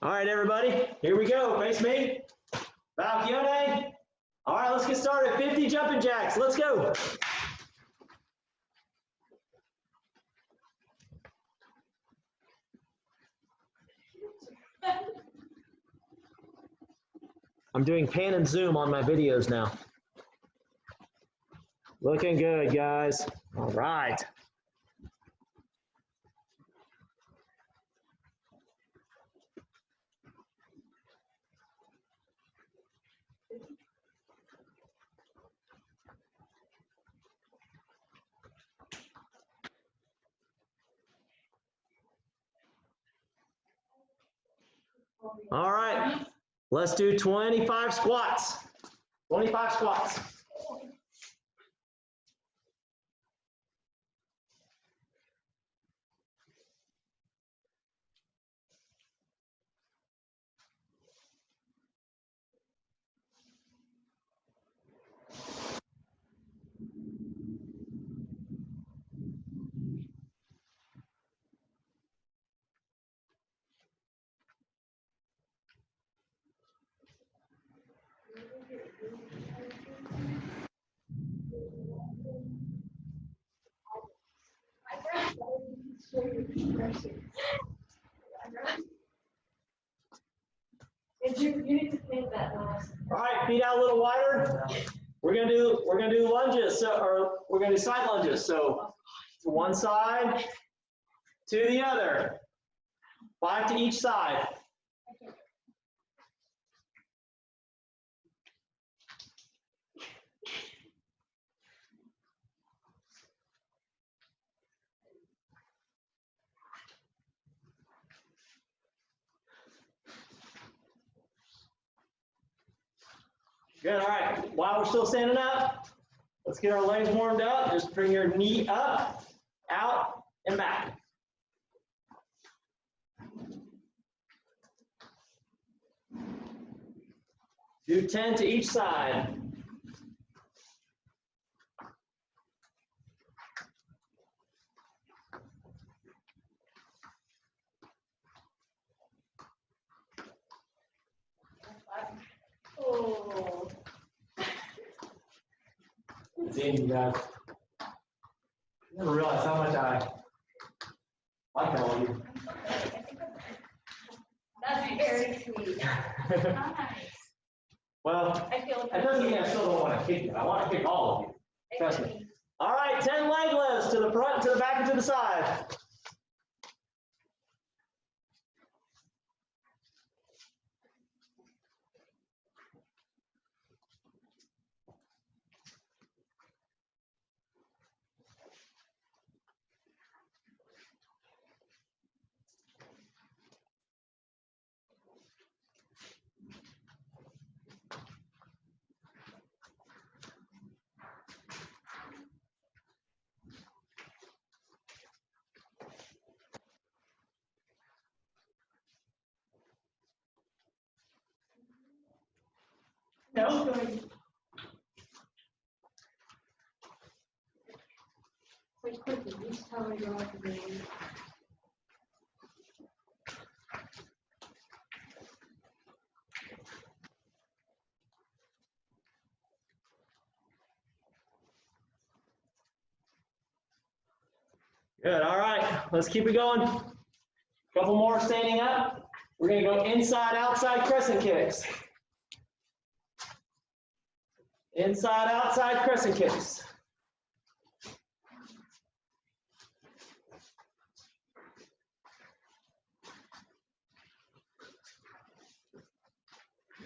All right, everybody, here we go. Face me. Balchione. All right, let's get started. 50 jumping jacks. Let's go. I'm doing pan and zoom on my videos now. Looking good, guys. All right. All right, let's do 25 squats. 25 squats. You need to clean that last. All right, feet out a little wider. We're gonna do lunges, or we're gonna do side lunges. So to one side, to the other. 5 to each side. Good, all right. While we're still standing up, let's get our legs warmed up. Just bring your knee up, out, and back. Do 10 to each side. Oh. Seeing you guys. Never realized how much I like all of you. That's very sweet. Nice. Well, I feel like that doesn't mean I still don't want to kick you. I want to kick all of you. Trust me. All right, 10 leg lifts to the front, to the back, and to the side. No, good. Like quickly, just tell her you're like a baby. Good, all right, let's keep it going. Couple more standing up. We're gonna go inside, outside crescent kicks. Inside, outside crescent kicks.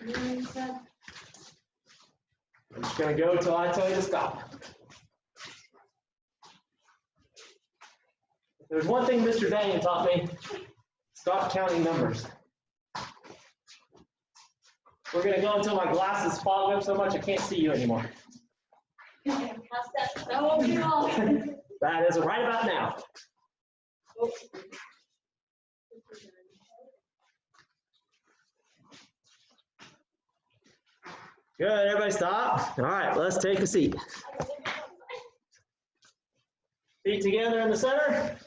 I'm just gonna go until I tell you to stop. There's one thing Mr. Daniel taught me, stop counting numbers. We're gonna go until my glasses fog up so much I can't see you anymore. How's that? Oh, no. That is right about now. Good, everybody stop. All right, let's take a seat. Feet together in the center.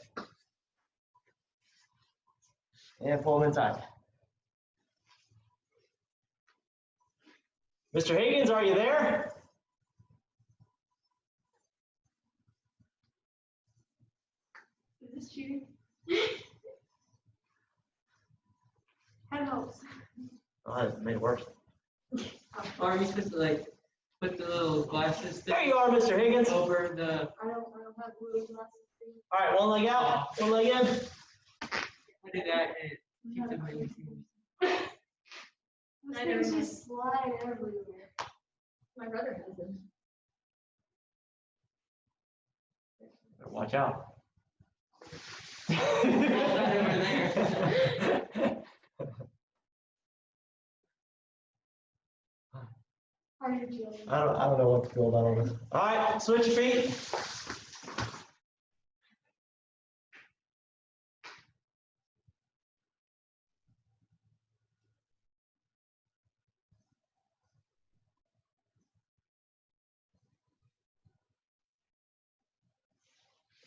And pull them inside. Mr. Higgins, are you there? Is this cheating? That helps. Oh, that made it worse. Or are you supposed to like put the little glasses There you are, Mr. Higgins. All over the? I don't have blue glasses. right, one leg out, one leg in. I did that and it keeps it moving. Those things just slide everywhere. My brother has them. Watch out. How are you feeling? I don't know what to feel about all this. All right, switch your feet.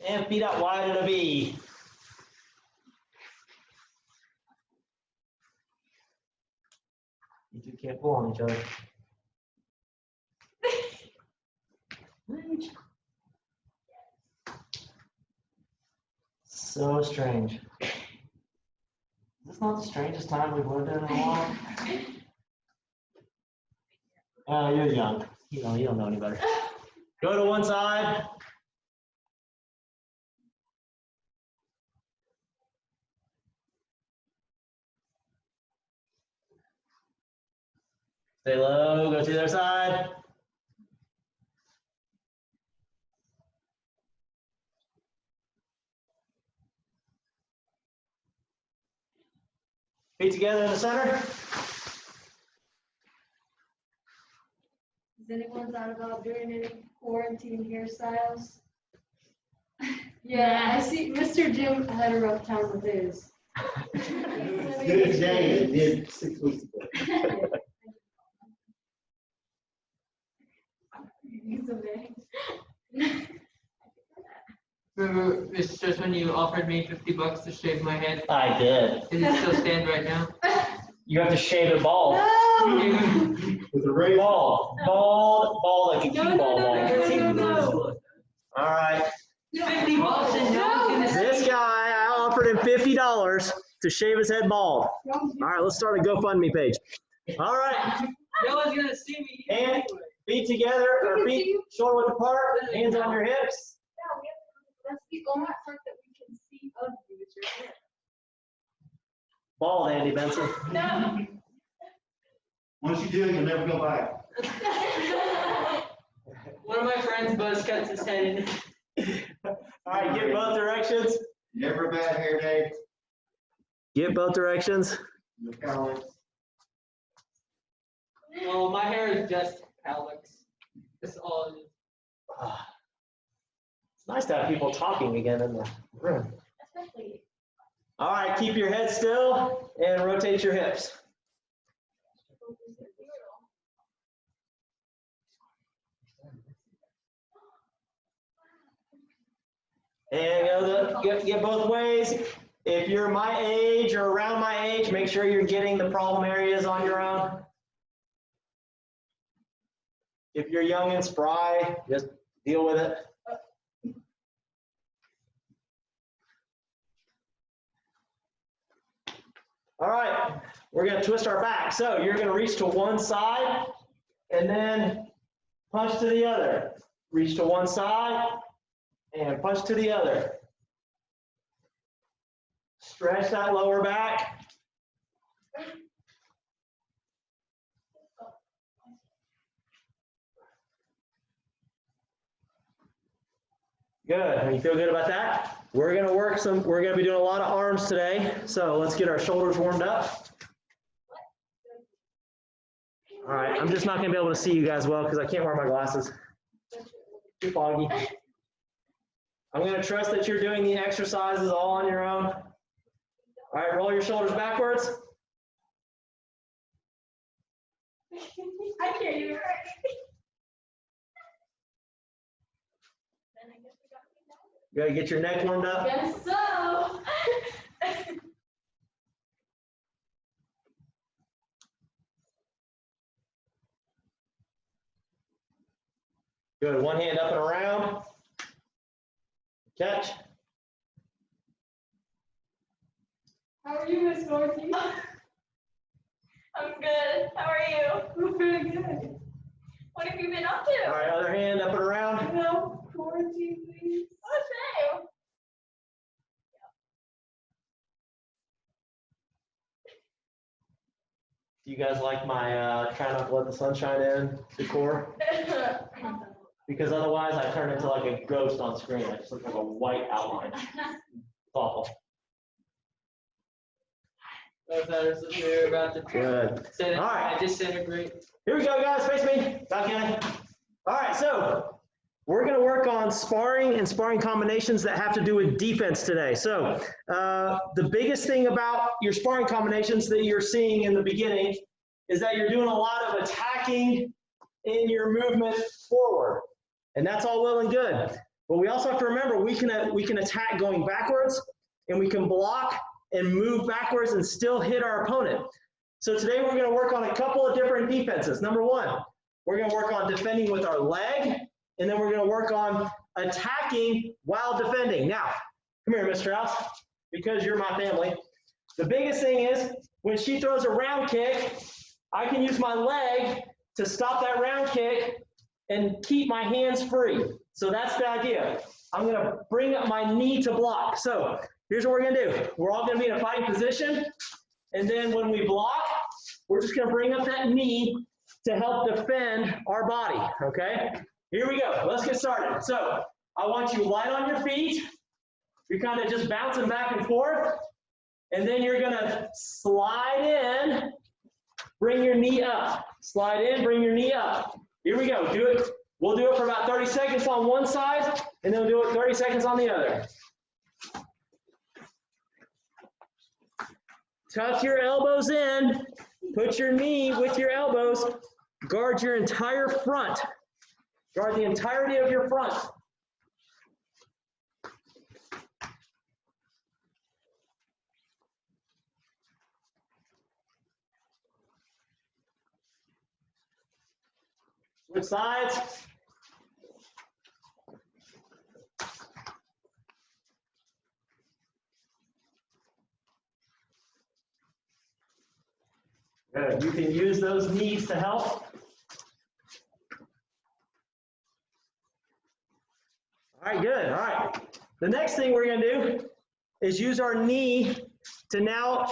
And feet out wide in a V. You two can't pull on each other. So strange. Is this not the strangest time we've lived in a while? Oh, you're young. You don't know any better. Go to one side. Stay low, go to the other side. Feet together in the center. Has anyone thought about doing any quarantine hairstyles? Yeah, I see Mr. Jim had a rough time with his. Good day, it did 6 weeks ago. He's amazing. Remember, it's just when you offered me $50 to shave my head. I did. Does it still stand right now? You have to shave it bald. No! With a razor. Bald like a cue ball. No. All right. $50 and no one's gonna see. This guy, I offered him $50 to shave his head bald. All right, let's start a GoFundMe page. All right, No one's gonna see me. and feet together, or feet shoulder width apart, hands on your hips. That's the only part that we can see of you is your hair. Bald, Andy Benson. No. Once you do it, you'll never go back. One of my friends buzz cuts his head in. All right, get both directions. Never a bad hair day. Get both directions. Look how it's. Well, my hair is just Alex. That's all it is. Ah, it's nice to have people talking again in the room. Especially. All right, keep your head still and rotate your hips. And get both ways. If you're my age or around my age, make sure you're getting the problem areas on your own. If you're young and spry, just deal with it. All right, we're going to twist our back. So you're going to reach to one side and then punch to the other. Reach to one side and punch to the other. Stretch that lower back. Good. You feel good about that? We're going to be doing a lot of arms today. So let's get our shoulders warmed up. All right, I'm just not going to be able to see you guys well because I can't wear my glasses. Too foggy. I'm going to trust that you're doing the exercises all on your own. All right, roll your shoulders backwards. I can't even. You got to get your neck warmed up. Guess so. Good. One hand up and around. Catch. How are you, Miss Dorothy? I'm good. How are you? I'm pretty good. What have you been up All to? right, other hand up and around. No, quarantine, please. Oh, shame. Do you guys like my try not to let the sunshine in decor? Because otherwise I turn into like a ghost on screen. I just look like a white outline. It's awful. We're about to Good. All right. disintegrate. Here we go, guys. Face me. Back in. All right, so we're going to work on sparring and sparring combinations that have to do with defense today. So the biggest thing about your sparring combinations that you're seeing in the beginning is that you're doing a lot of attacking in your movement forward. And that's all well and good. But we also have to remember we can attack going backwards, and we can block and move backwards and still hit our opponent. So today we're going to work on a couple of different defenses. Number one, we're going to work on defending with our leg, and then we're going to work on attacking while defending. Now, come here, Mr. Strauss, because you're my family. The biggest thing is when she throws a round kick, I can use my leg to stop that round kick and keep my hands free. So that's the idea. I'm going to bring up my knee to block. So here's what we're going to do. We're all going to be in a fighting position. And then when we block, we're just going to bring up that knee to help defend our body, okay? Here we go. Let's get started. So I want you light on your feet. You're kind of just bouncing back and forth. And then you're going to slide in, bring your knee up. Slide in, bring your knee up. Here we go. Do it. We'll do it for about 30 seconds on one side, and then we'll do it 30 seconds on the other. Tuck your elbows in. Put your knee with your elbows. Guard your entire front. Guard the entirety of your front. Switch sides. Good. You can use those knees to help. All right, good. All right. The next thing we're going to do is use our knee to now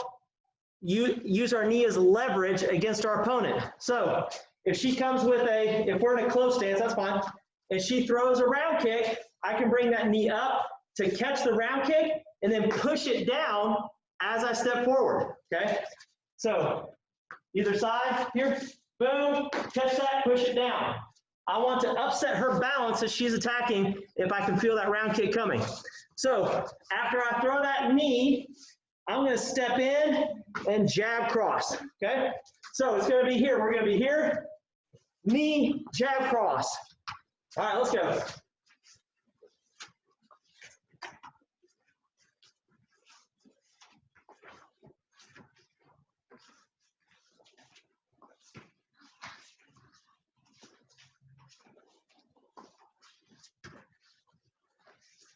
use our knee as leverage against our opponent. So if she comes with if we're in a close stance, that's fine. If she throws a round kick, I can bring that knee up to catch the round kick and then push it down as I step forward, okay? So either side, here, boom, catch that, push it down. I want to upset her balance as she's attacking if I can feel that round kick coming. So after I throw that knee, I'm going to step in and jab cross, okay? So it's going to be here. We're going to be here, knee, jab cross. All right, let's go.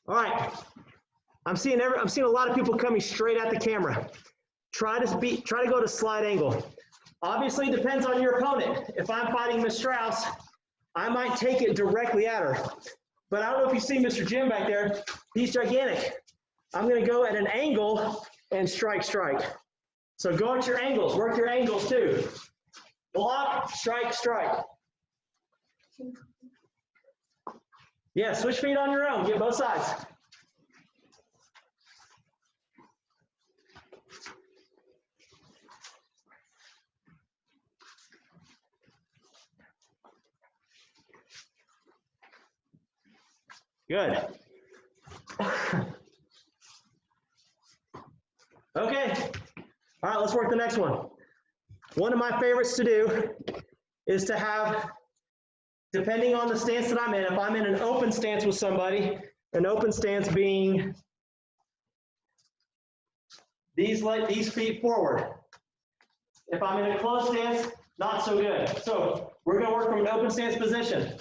All right, I'm seeing a lot of people coming straight at the camera. Try to go to slide angle. Obviously, it depends on your opponent. If I'm fighting Miss Strauss, I might take it directly at her. But I don't know if you see Mr. Jim back there. He's gigantic. I'm going to go at an angle and strike. So go at your angles. Work your angles too. Block, strike. Yeah, switch feet on your own. Get both sides. Good. Okay. All right, let's work the next one. One of my favorites to do is to have, depending on the stance that I'm in, if I'm in an open stance with somebody, an open stance being these feet forward. If I'm in a closed stance, not so good. So we're going to work from an open stance position.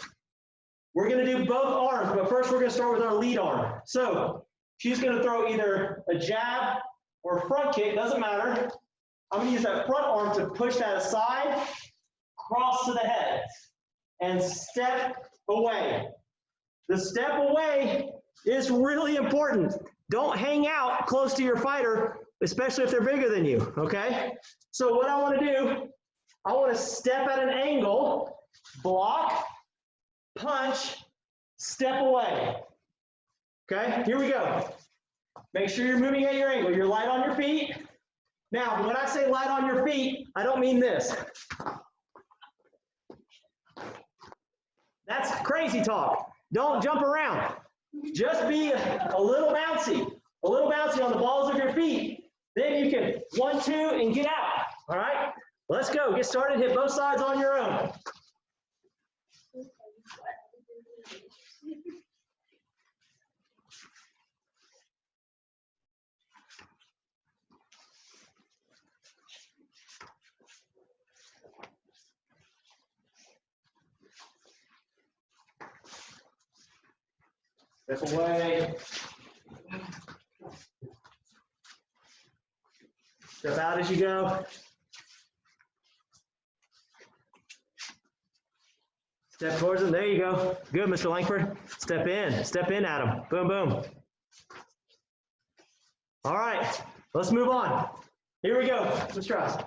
We're going to do both arms, but first we're going to start with our lead arm. So she's going to throw either a jab or front kick, doesn't matter. I'm going to use that front arm to push that aside, cross to the head, and step away. The step away is really important. Don't hang out close to your fighter, especially if they're bigger than you, okay? So what I want to do, I want to step at an angle, block, punch, step away. Okay, here we go. Make sure you're moving at your angle. You're light on your feet. Now, when I say light on your feet, I don't mean this. That's crazy talk. Don't jump around. Just be a little bouncy on the balls of your feet. Then you can 1, 2, and get out. All right, let's go. Get started. Hit both sides on your own. Step away. Step out as you go. Step towards him. There you go. Good, Mr. Langford. Step in at him. Boom, boom. All right, let's move on. Here we go, Mr. Ross.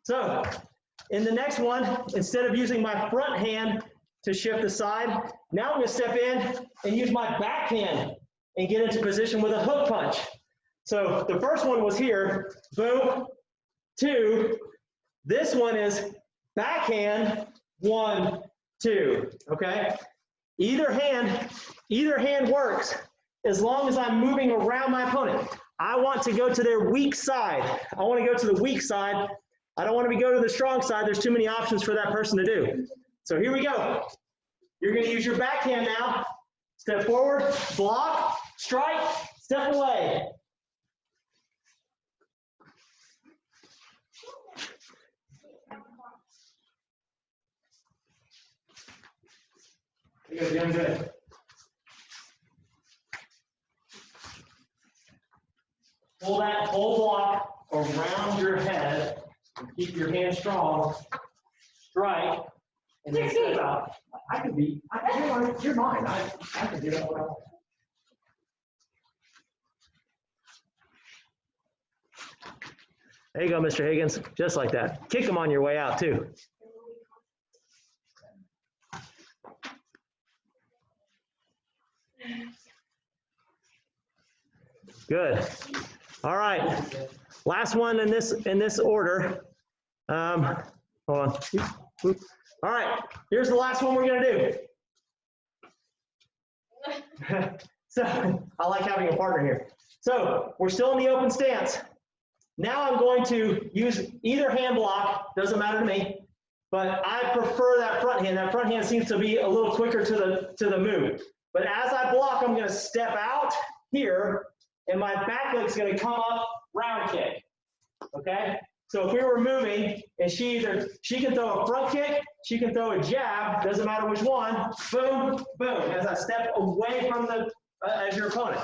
So, in the next one, instead of using my front hand to shift the side, now I'm going to step in and use my back hand and get into position with a hook punch. So the first one was here, boom, 2. This one is backhand, 1, 2, okay? Either hand works as long as I'm moving around my opponent. I want to go to their weak side. I want to go to the weak side. I don't want to go to the strong side. There's too many options for that person to do. So here we go. You're going to use your backhand now. Step forward, block, strike, step away. You're doing good. Pull that whole block around your head and keep your hand strong. Strike, and then step out. You're mine. I can do that. There you go, Mr. Higgins. Just like that. Kick him on your way out, too. Good. All right. Last one in this order. Hold on. All right. Here's the last one we're going to do. So I like having a partner here. So we're still in the open stance. Now I'm going to use either hand block. Doesn't matter to me. But I prefer that front hand. That front hand seems to be a little quicker to the move. But as I block, I'm going to step out here, and my back leg's going to come up, round kick. Okay? So if we were moving, and she can throw a front kick, she can throw a jab, doesn't matter which one, boom, boom, as I step away from as your opponent.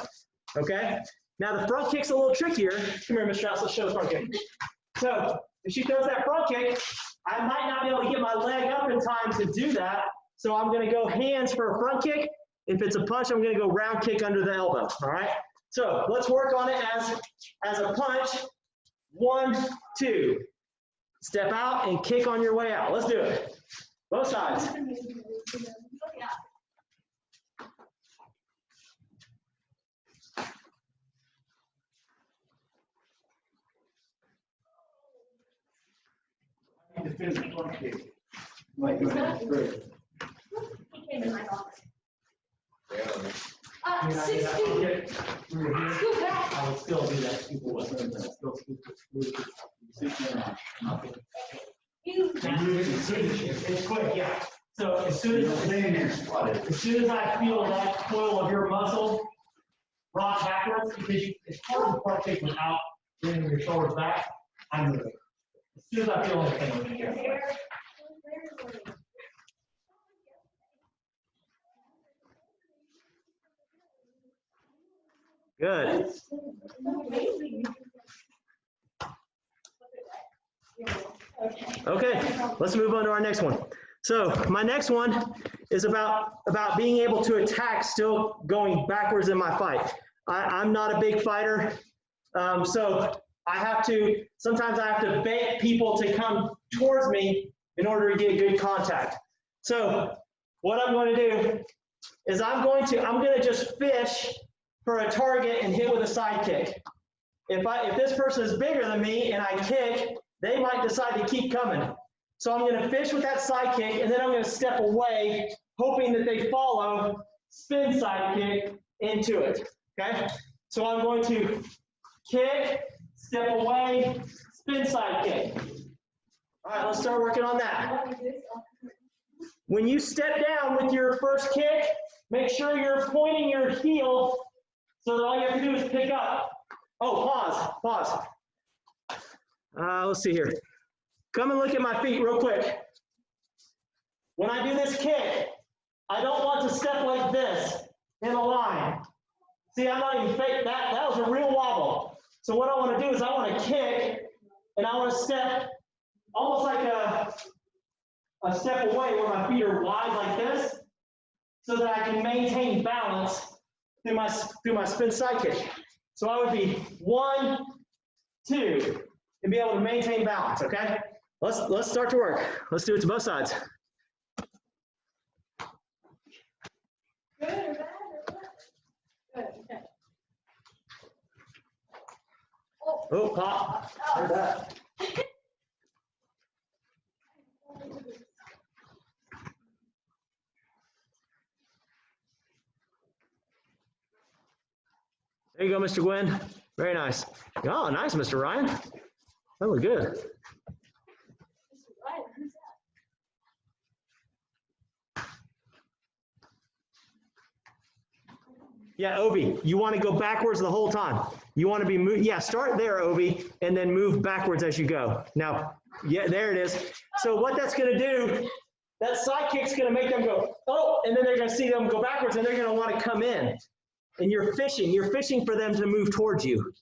Okay? Now the front kick's a little trickier. Come here, Mr. Strauss, let's show the front kick. So if she throws that front kick, I might not be able to get my leg up in time to do that. So I'm going to go hands for a front kick. If it's a punch, I'm going to go round kick under the elbow. All right? So let's work on it as a punch. 1, 2. Step out and kick on your way out. Let's do it. Both sides. To finish the front kick. Like, go ahead, straight. He came in my office. I 16. Go back. would still do that. People would still It's quick, yeah. So as soon as I feel that coil of your muscle rock backwards, because it's hard to front kick without bringing your shoulders back, I'm moving. As soon as I feel anything, I'm going to Good. Okay, let's move on to our next one. So my next one is about being able to attack still going backwards in my fight. I'm not a big fighter, so sometimes I have to bait people to come towards me in order to get good contact. So what I'm going to do is I'm going to just fish for a target and hit with a side kick. If this person is bigger than me and I kick, they might decide to keep coming. So I'm going to fish with that side kick, and then I'm going to step away, hoping that they follow, spin side kick into it. Okay? So I'm going to kick, step away, spin side kick. All right, let's start working on that. When you step down with your first kick, make sure you're pointing your heel so that all you have to do is pick up. Oh, pause. Let's see here. Come and look at my feet real quick. When I do this kick, I don't want to step like this in a line. See, I'm not even fake. That was a real wobble. So what I want to do is I want to kick, and I want to step almost like a step away where my feet are wide like this, so that I can maintain balance through my spin side kick. So I would be 1, 2, and be able to maintain balance. Okay, let's start to work. Let's do it to both sides. Good or bad or what? Good, okay. Oh, pop. Heard that. There you go, Mr. Gwynn. Very nice. Oh, nice, Mr. Ryan. That was good. Mr. Ryan, who's that? Yeah, Obi, you want to go backwards the whole time. You want to be yeah, start there, Obi, and then move backwards as you go. Now, yeah, there it is. So what that's going to do, that side kick's going to make them go, oh, and then they're going to see them go backwards, and they're going to want to come in. And you're fishing for them to move towards you.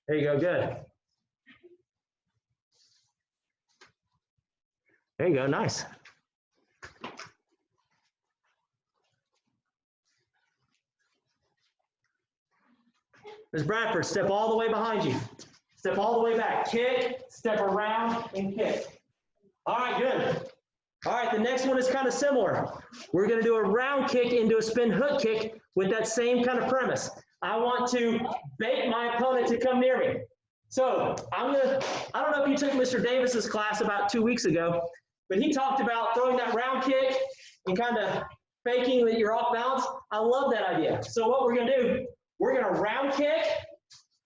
There you go, good. There you go, nice. Ms. Bradford, step all the way behind you. Step all the way back. Kick, step around, and kick. All right, good. All right, the next one is kind of similar. We're going to do a round kick into a spin hook kick with that same kind of premise. I want to bait my opponent to come near me. So I don't know if you took Mr. Davis's class about 2 weeks ago, but he talked about throwing that round kick and kind of faking that you're off balance. I love that idea. So what we're going to do, we're going to round kick,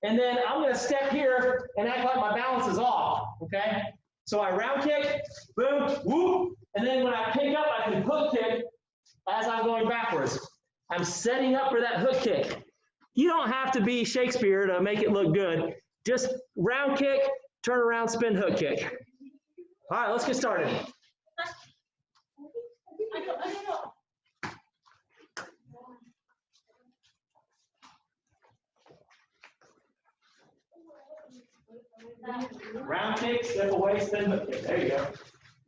and then I'm going to step here and act like my balance is off, okay? So I round kick, boom, whoop, and then when I pick up, I can hook kick as I'm going backwards. I'm setting up for that hook kick. You don't have to be Shakespeare to make it look good. Just round kick, turn around, spin hook kick. All right, let's get started. I don't know. Round kick, step away, spin hook kick. There you go.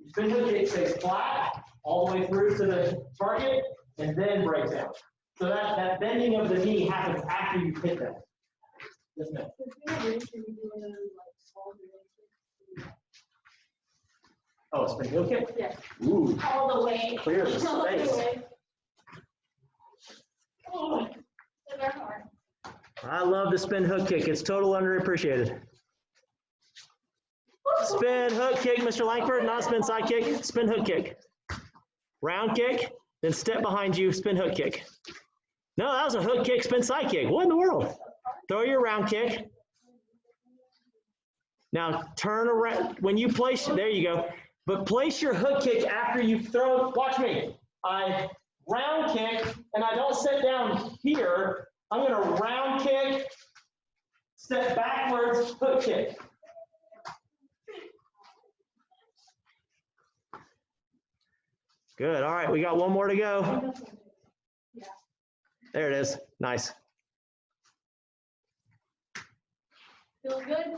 Spin hook kick stays flat all the way through to the target and then breaks out. So that bending of the knee happens after you hit them. Yes, ma'am. Oh, spin hook kick? Yeah. Ooh, All the way. clear the All the space. way. Oh, they're hard. I love the spin hook kick. It's totally underappreciated. Spin hook kick, Mr. Langford, not spin side kick, spin hook kick. Round kick, then step behind you, spin hook kick. No, that was a hook kick, spin side kick. What in the world? Throw your round kick. Now turn around. When you place, there you go. But place your hook kick after you throw, watch me. I round kick, and I don't sit down here. I'm gonna round kick, step backwards, hook kick. Good, all right, we got one more to go. There it is. Nice. Feeling good?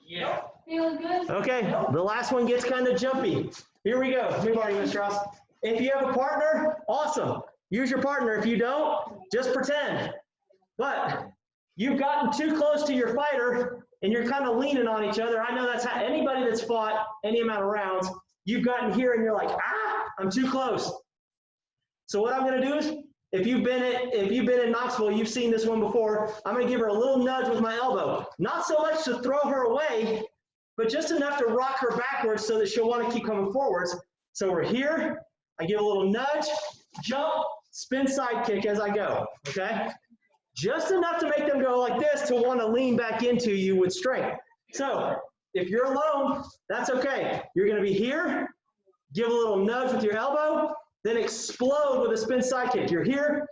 Yeah. Feeling good? Okay, the last one gets kind of jumpy. Here we go. Move on, Mr. Ross. If you have a partner, awesome. Use your partner. If you don't, just pretend. But you've gotten too close to your fighter and you're kind of leaning on each other. I know that's how anybody that's fought any amount of rounds, you've gotten here and you're like, ah, I'm too close. So what I'm going to do is, if you've been in Knoxville, you've seen this one before. I'm going to give her a little nudge with my elbow. Not so much to throw her away, but just enough to rock her backwards so that she'll want to keep coming forwards. So we're here. I give a little nudge, jump, spin side kick as I go. Okay? Just enough to make them go like this to want to lean back into you with strength. So if you're alone, that's okay. You're going to be here. Give a little nudge with your elbow. Then explode with a spin side kick. You're here,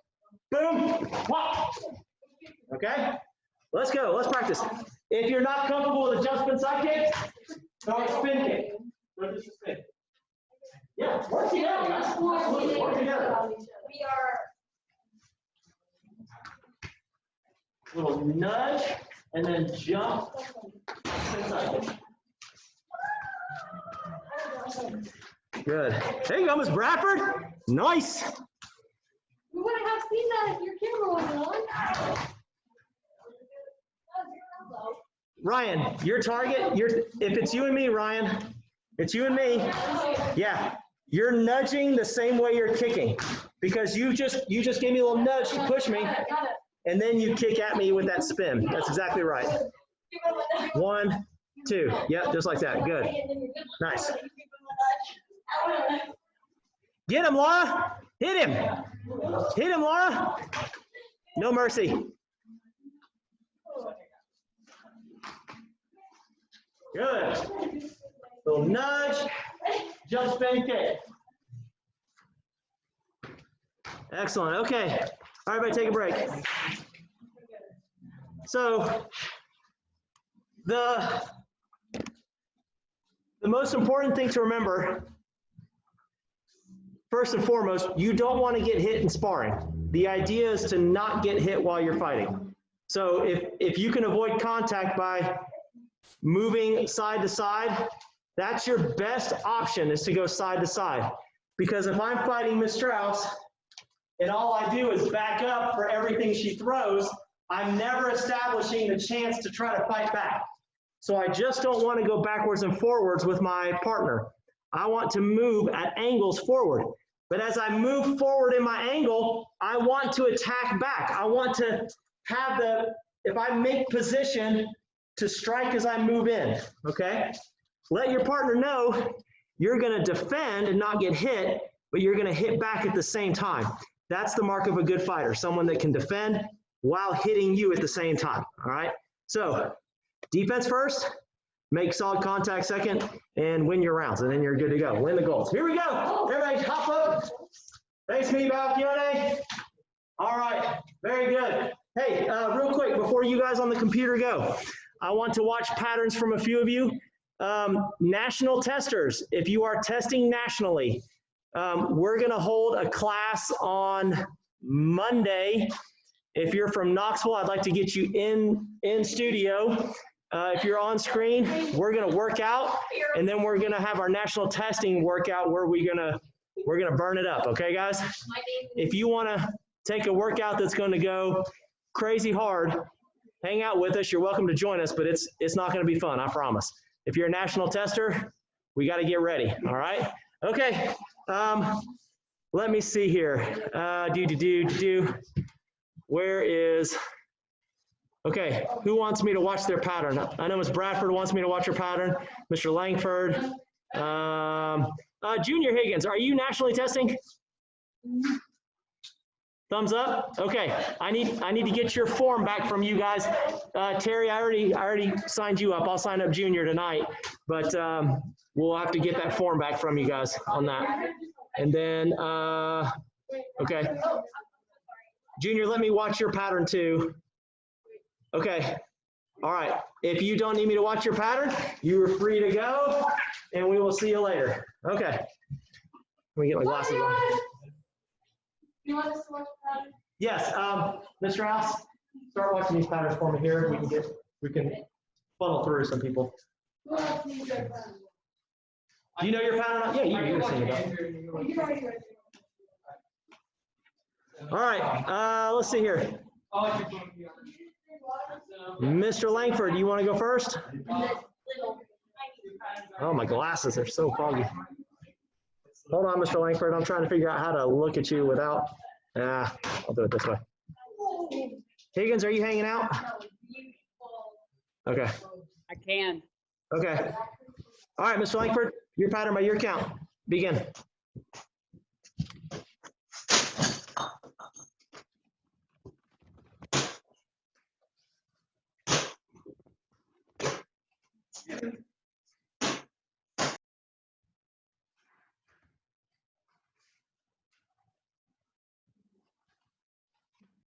boom, whop. Okay? Let's go, let's practice. If you're not comfortable with a jump spin side kick, throw a spin kick. What is the spin? Yeah, work together, guys. Absolutely, work together. We are. Little nudge, and then jump, spin side kick. Good. There you go, Miss Bradford. Nice. We wouldn't have seen that if your camera wasn't on. Ryan, your target, if it's you and me, Ryan, it's you and me. Yeah, you're nudging the same way you're kicking because you just gave me a little nudge to push me, and then you kick at me with that spin. That's exactly right. 1, 2. Yep, just like that. Good. Nice. Get him, Laura. Hit him. Hit him, Laura. No mercy. Good. Little nudge. Jump spin kick. Excellent. Okay. All right, everybody, take a break. So the most important thing to remember, first and foremost, you don't want to get hit in sparring. The idea is to not get hit while you're fighting. So if you can avoid contact by moving side to side, that's your best option, is to go side to side. Because if I'm fighting Miss Strauss and all I do is back up for everything she throws, I'm never establishing the chance to try to fight back. So I just don't want to go backwards and forwards with my partner. I want to move at angles forward. But as I move forward in my angle, I want to attack back. I want to have if I make position, to strike as I move in, okay? Let your partner know you're gonna defend and not get hit, but you're gonna hit back at the same time. That's the mark of a good fighter, someone that can defend while hitting you at the same time, all right? So, defense first, make solid contact second, and win your rounds, and then you're good to go. Win the goals. Here we go. Everybody hop up. Face me, Balcione. All right, very good. Hey, real quick, before you guys on the computer go, I want to watch patterns from a few of you. National testers, if you are testing nationally, we're gonna hold a class on Monday. If you're from Knoxville, I'd like to get you in studio. If you're on screen, we're gonna work out, and then we're gonna have our national testing workout where we're gonna burn it up, okay guys? If you wanna take a workout that's gonna go crazy hard, hang out with us. You're welcome to join us, but it's not going to be fun, I promise. If you're a national tester, we got to get ready, all right? Okay, let me see here. Where is, okay, who wants me to watch their pattern? I know Ms. Bradford wants me to watch her pattern. Mr. Langford. Junior Higgins, are you nationally testing? Thumbs up? Okay, I need to get your form back from you guys. Terry, I already signed you up. I'll sign up Junior tonight, but we'll have to get that form back from you guys on that. And then, okay. Junior, let me watch your pattern too. Okay, all right. If you don't need me to watch your pattern, you are free to go, and we will see you later. Okay. Let me get my glasses on. You want us to watch the pattern? Yes, Mr. House, start watching these patterns for me here. We can funnel through some people. Who else needs their phone? Do you know your pattern? Yeah, you can sing it up. You already read it. All right, let's see here. Mr. Langford, do you want to go first? Oh, my glasses are so foggy. Hold on, Mr. Langford. I'm trying to figure out how to look at you without. I'll do it this way. Higgins, are you hanging out? Okay. I can. Okay. All right, Mr. Langford, your pattern by your count. Begin.